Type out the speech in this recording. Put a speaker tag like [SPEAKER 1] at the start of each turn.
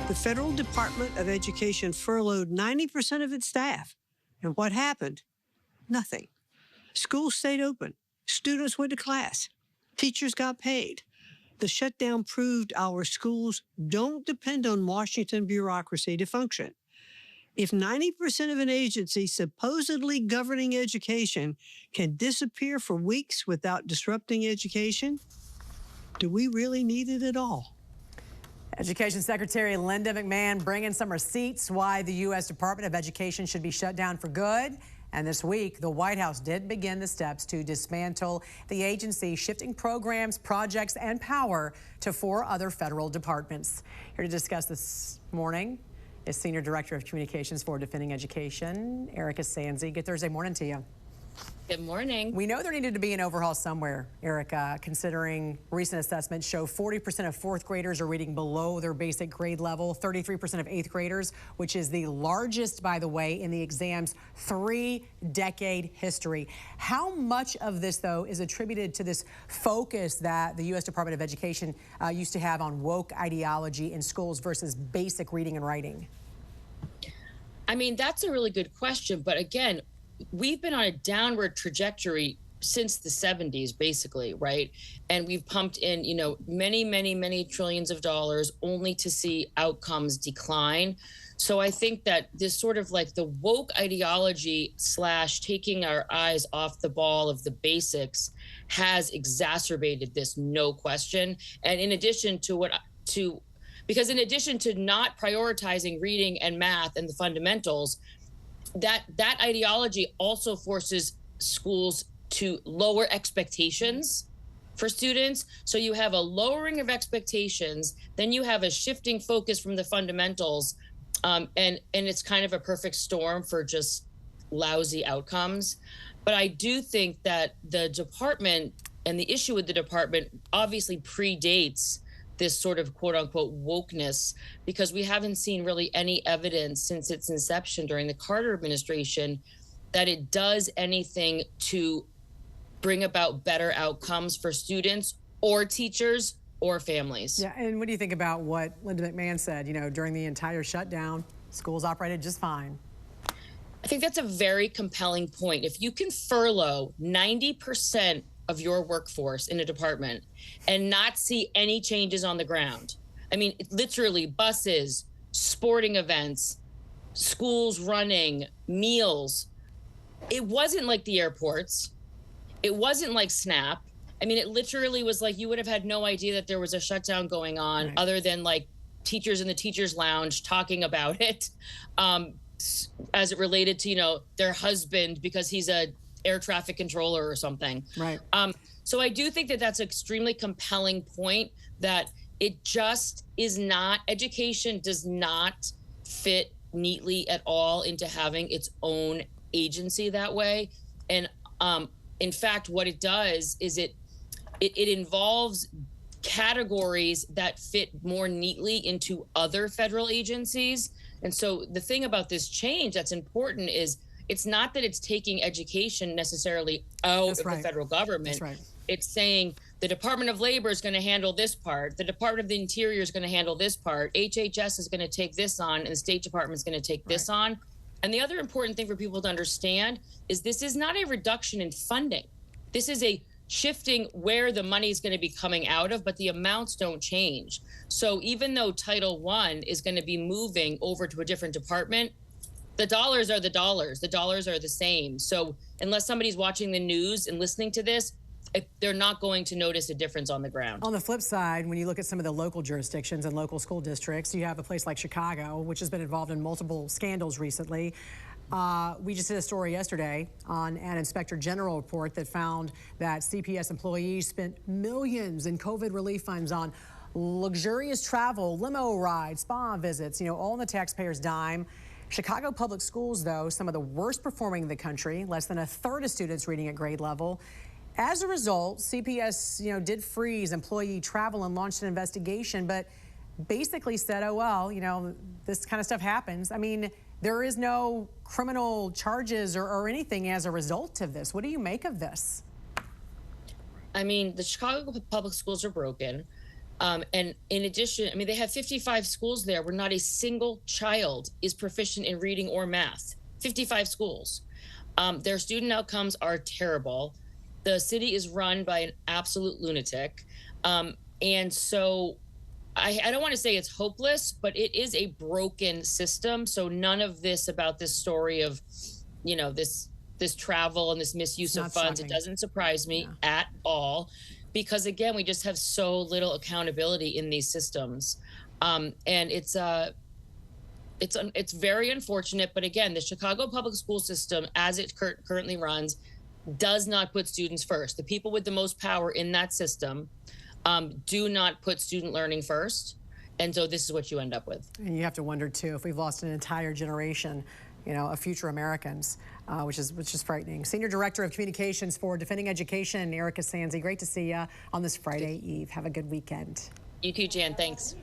[SPEAKER 1] The Federal Department of Education furloughed 90% of its staff. And what happened? Nothing. Schools stayed open. Students went to class. Teachers got paid. The shutdown proved our schools don't depend on Washington bureaucracy to function. If 90% of an agency supposedly governing education can disappear for weeks without disrupting education, do we really need it at all?
[SPEAKER 2] Education Secretary Linda McMahon bringing some receipts why the U.S. Department of Education should be shut down for good. And this week, the White House did begin the steps to dismantle the agency, shifting programs, projects, and power to 4 other federal departments. Here to discuss this morning is Senior Director of Communications for Defending Education, Erika Sanzi. Good Thursday morning to you.
[SPEAKER 3] Good morning.
[SPEAKER 2] We know there needed to be an overhaul somewhere, Erika, considering recent assessments show 40% of 4th graders are reading below their basic grade level, 33% of 8th graders, which is the largest, by the way, in the exam's 3-decade history. How much of this, though, is attributed to this focus that the U.S. Department of Education used to have on woke ideology in schools versus basic reading and writing?
[SPEAKER 3] I mean, that's a really good question. But again, we've been on a downward trajectory since the 70s, basically, right? And we've pumped in, many trillions of dollars only to see outcomes decline. So I think that this sort of like the woke ideology / taking our eyes off the ball of the basics has exacerbated this, no question. And in addition to because in addition to not prioritizing reading and math and the fundamentals, that ideology also forces schools to lower expectations for students. So you have a lowering of expectations, then you have a shifting focus from the fundamentals, and it's kind of a perfect storm for just lousy outcomes. But I do think that the department and the issue with the department obviously predates this sort of quote unquote wokeness, because we haven't seen really any evidence since its inception during the Carter administration that it does anything to bring about better outcomes for students or teachers or families.
[SPEAKER 2] Yeah, and what do you think about what Linda McMahon said, during the entire shutdown, schools operated just fine?
[SPEAKER 3] I think that's a very compelling point. If you can furlough 90% of your workforce in a department and not see any changes on the ground. I mean, literally buses, sporting events, schools running, meals. It wasn't like the airports. It wasn't like SNAP. I mean, it literally was like you would have had no idea that there was a shutdown going on, right, other than like teachers in the teachers' lounge talking about it as it related to, their husband because he's a air traffic controller or something.
[SPEAKER 2] Right.
[SPEAKER 3] So I do think that that's an extremely compelling point, that it just is not, education does not fit neatly at all into having its own agency that way. And in fact, what it does is it involves categories that fit more neatly into other federal agencies. And so the thing about this change that's important is it's not that it's taking education necessarily out of the federal government.
[SPEAKER 2] That's right.
[SPEAKER 3] It's saying the Department of Labor is going to handle this part. The Department of the Interior is going to handle this part. HHS is going to take this on, and the State Department is going to take this on. And the other important thing for people to understand is this is not a reduction in funding. This is a shifting where the money is going to be coming out of, but the amounts don't change. So even though Title I is going to be moving over to a different department, the dollars are the dollars. The dollars are the same. So unless somebody's watching the news and listening to this, they're not going to notice a difference on the ground.
[SPEAKER 2] On the flip side, when you look at some of the local jurisdictions and local school districts, you have a place like Chicago, which has been involved in multiple scandals recently. We just did a story yesterday on an Inspector General report that found that CPS employees spent millions in COVID relief funds on luxurious travel, limo rides, spa visits, all on the taxpayers' dime. Chicago public schools, though, some of the worst performing in the country, less than 1/3 of students reading at grade level. As a result, CPS, did freeze employee travel and launched an investigation, but basically said, oh, well, this kind of stuff happens. I mean, there is no criminal charges or anything as a result of this. What do you make of this?
[SPEAKER 3] I mean, the Chicago public schools are broken. And in addition, I mean, they have 55 schools there where not a single child is proficient in reading or math. 55 schools. Their student outcomes are terrible. The city is run by an absolute lunatic. And so I don't want to say it's hopeless, but it is a broken system. So none of this about this story of, this travel and this misuse of funds, it doesn't surprise me at all. Because again, we just have so little accountability in these systems. And it's very unfortunate. But again, the Chicago public school system, as it currently runs, does not put students first. The people with the most power in that system do not put student learning first. And so this is what you end up with.
[SPEAKER 2] And you have to wonder, too, if we've lost an entire generation, of future Americans, which is frightening. Senior Director of Communications for Defending Education, Erika Sanzi, great to see you on this Friday Eve. Have a good weekend.
[SPEAKER 3] You too, Jan. Thanks.